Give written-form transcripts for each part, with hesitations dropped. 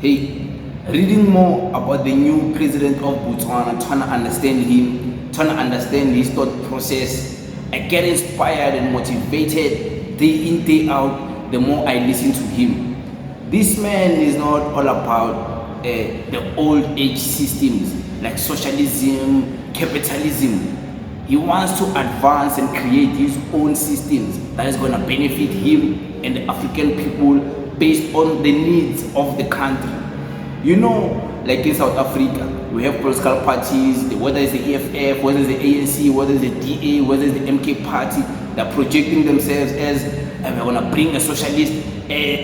Hey, reading more about the new president of Botswana, trying to understand him, trying to understand his thought process, I get inspired and motivated day in, day out, the more I listen to him. This man is not all about the old age systems like socialism, capitalism. He wants to advance and create his own systems that is going to benefit him and the African people based on the needs of the country. You know, like in South Africa, we have political parties, whether it's the EFF, whether it's the ANC, whether it's the DA, whether it's the MK party, they're projecting themselves as we're going to bring a socialist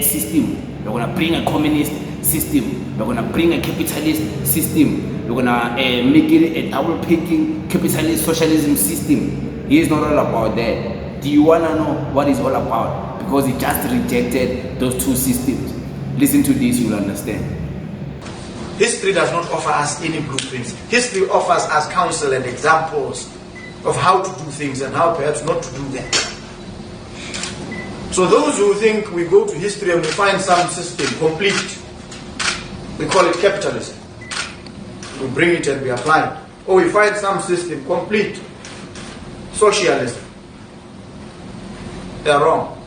system, we're going to bring a communist system, we're going to bring a capitalist system, we're going to make it a double-picking capitalist socialism system. He is not all about that. Do you want to know what he's all about? Because he just rejected those two systems. Listen to this, you'll understand. History does not offer us any blueprints. History offers us counsel and examples of how to do things and how perhaps not to do them. So those who think we go to history and we find some system complete, we call it capitalism. We bring it and we apply it. Or we find some system complete, socialism. They are wrong,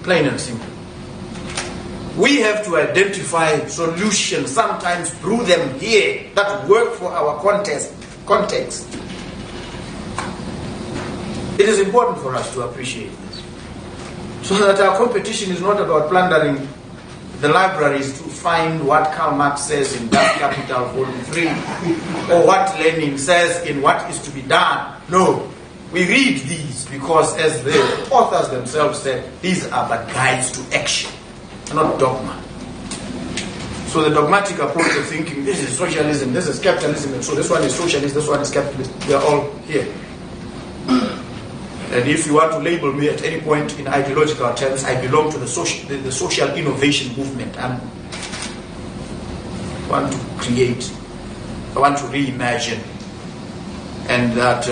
plain and simple. We have to identify solutions, sometimes brew them here, that work for our context. It is important for us to appreciate this, so that our competition is not about plundering the libraries to find what Karl Marx says in Das Kapital Volume 3, or what Lenin says in What is to be Done. No, we read these because, as the authors themselves said, these are but guides to action, not dogma. So the dogmatic approach of thinking, this is socialism, this is capitalism, and so this one is socialist, this one is capitalist, we are all here. And if you want to label me at any point in ideological terms, I belong to the social innovation movement. I want to create, I want to reimagine. And that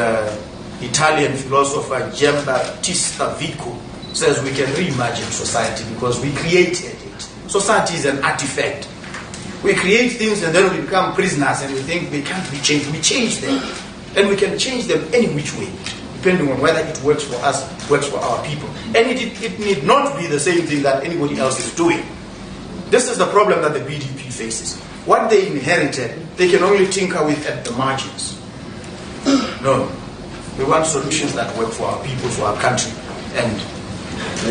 Italian philosopher Giambattista Vico says we can reimagine society because we created it. Society is an artifact. We create things and then we become prisoners and we think they can't be changed. We change them. And we can change them any which way, depending on whether it works for us, works for our people. And it need not be the same thing that anybody else is doing. This is the problem that the BDP faces. What they inherited, they can only tinker with at the margins. No. We want solutions that work for our people, for our country. And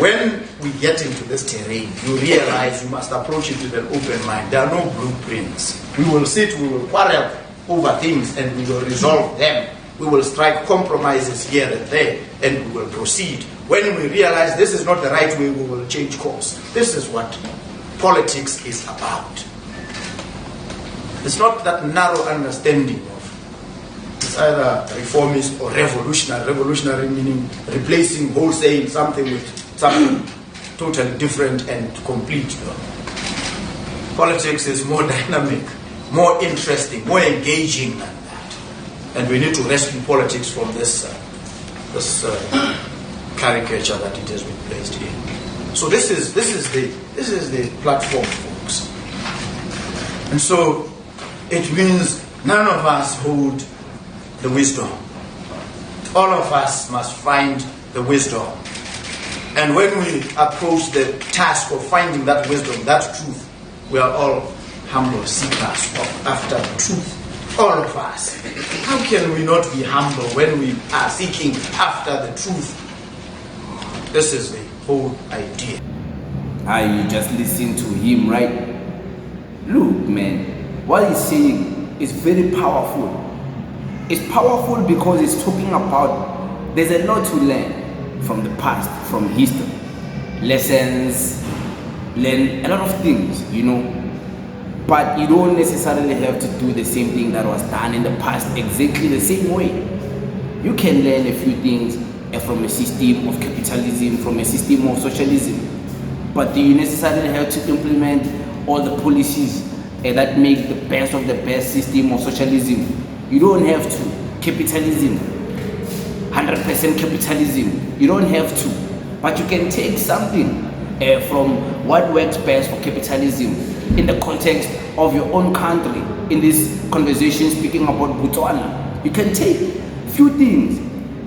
when we get into this terrain, you realize you must approach it with an open mind. There are no blueprints. We will sit, we will quarrel over things, and we will resolve them. We will strike compromises here and there, and we will proceed. When we realize this is not the right way, we will change course. This is what politics is about. It's not that narrow understanding of it's either reformist or revolutionary. Revolutionary meaning replacing wholesale something with something totally different and complete. Politics is more dynamic, more interesting, more engaging than that. And we need to rescue politics from this caricature that it has been placed in. So this is the platform, folks. And so it means none of us hold the wisdom. All of us must find the wisdom. And when we approach the task of finding that wisdom, that truth, we are all humble seekers after the truth. All of us. How can we not be humble when we are seeking after the truth? This is the whole idea. You just listen to him, right? Look, man, what he's saying is very powerful. It's powerful because it's talking about there's a lot to learn from the past, from history. Lessons, learn a lot of things, you know. But you don't necessarily have to do the same thing that was done in the past exactly the same way. You can learn a few things from a system of capitalism, from a system of socialism. But do you necessarily have to implement all the policies that make the best of the best system of socialism? You don't have to. Capitalism, 100% capitalism, you don't have to. But you can take something from what works best for capitalism in the context of your own country. In this conversation speaking about Botswana, you can take few things.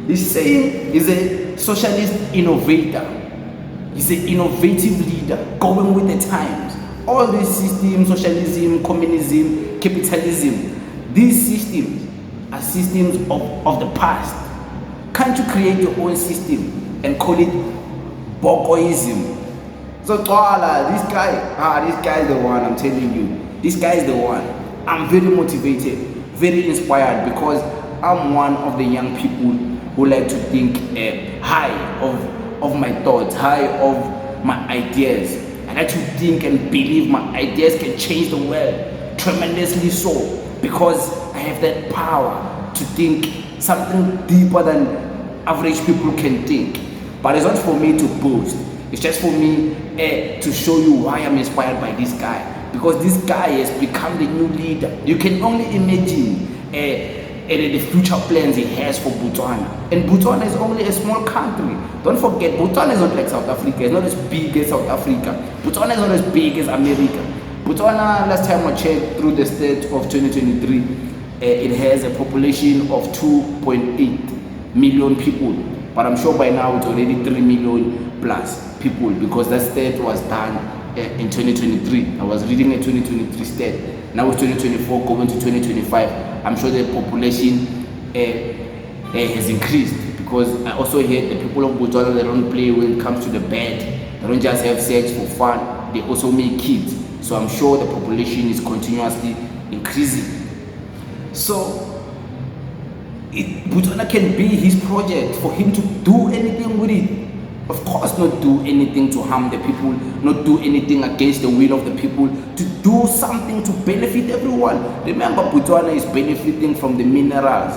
He's saying he's a socialist innovator. He's an innovative leader going with the times. All these systems, socialism, communism, capitalism, these systems are systems of the past. Can't you create your own system and call it Bokoism? So Twala, this guy is the one, I'm telling you. This guy is the one. I'm very motivated, very inspired, because I'm one of the young people who like to think high of my thoughts, high of my ideas. I like to think and believe my ideas can change the world tremendously, so because I have that power to think something deeper than average people can think. But it's not for me to boast. It's just for me to show you why I'm inspired by this guy. Because this guy has become the new leader. You can only imagine the future plans he has for Botswana. And Botswana is only a small country. Don't forget, Botswana is not like South Africa. It's not as big as South Africa. Botswana is not as big as America. Botswana, last time I checked through the stats of 2023, it has a population of 2.8 million people. But I'm sure by now it's already 3 million plus people, because that stat was done in 2023. I was reading a 2023 stat. Now it's 2024 going to 2025. I'm sure the population has increased, because I also hear the people of Botswana, they don't play when it comes to the bed. They don't just have sex for fun. They also make kids. So I'm sure the population is continuously increasing. So Botswana can be his project, for him to do anything with it. Of course, not do anything to harm the people, not do anything against the will of the people, to do something to benefit everyone. Remember, Botswana is benefiting from the minerals,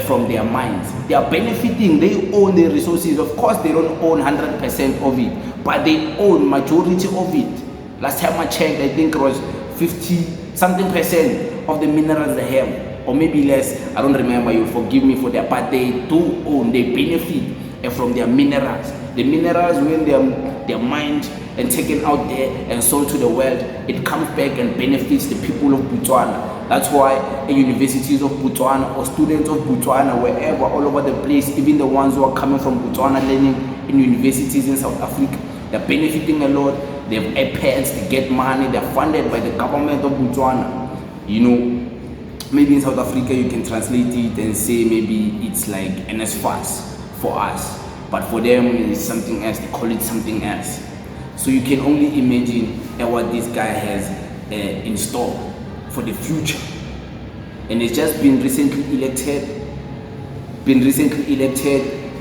from their mines. They are benefiting, they own the resources. Of course, they don't own 100% of it, but they own majority of it. Last time I checked, I think it was 50-something% of the minerals they have, or maybe less. I don't remember, you'll forgive me for that, but they do own, they benefit from their minerals. The minerals, when they're mined and taken out there and sold to the world, it comes back and benefits the people of Botswana. That's why universities of Botswana, or students of Botswana, wherever, all over the place, even the ones who are coming from Botswana learning in universities in South Africa, they're benefiting a lot. They have iPads, they get money, they're funded by the government of Botswana. You know, maybe in South Africa you can translate it and say maybe it's like NSFAS for us, but for them it's something else. They call it something else. So you can only imagine what this guy has in store for the future. And it's just been recently elected.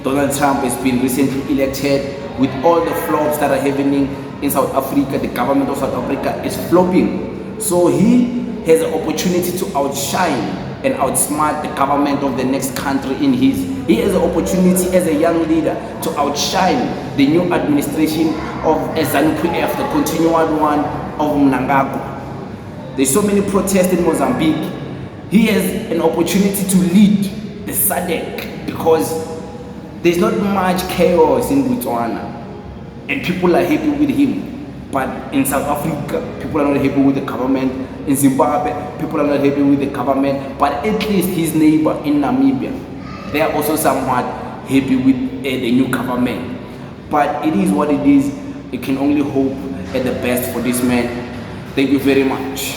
Donald Trump has been recently elected. With all the flops that are happening in South Africa, the government of South Africa is flopping. So he has an opportunity to outshine and outsmart the government of the next country in his. He has an opportunity as a young leader to outshine the new administration of ZANU-PF, the continued one of Mnangagwa. There's so many protests in Mozambique. He has an opportunity to lead the SADC, because there's not much chaos in Botswana and people are happy with him. But in South Africa, people are not happy with the government. In Zimbabwe, people are not happy with the government. But at least his neighbor in Namibia, they are also somewhat happy with the new government. But it is what it is. You can only hope at the best for this man. Thank you very much.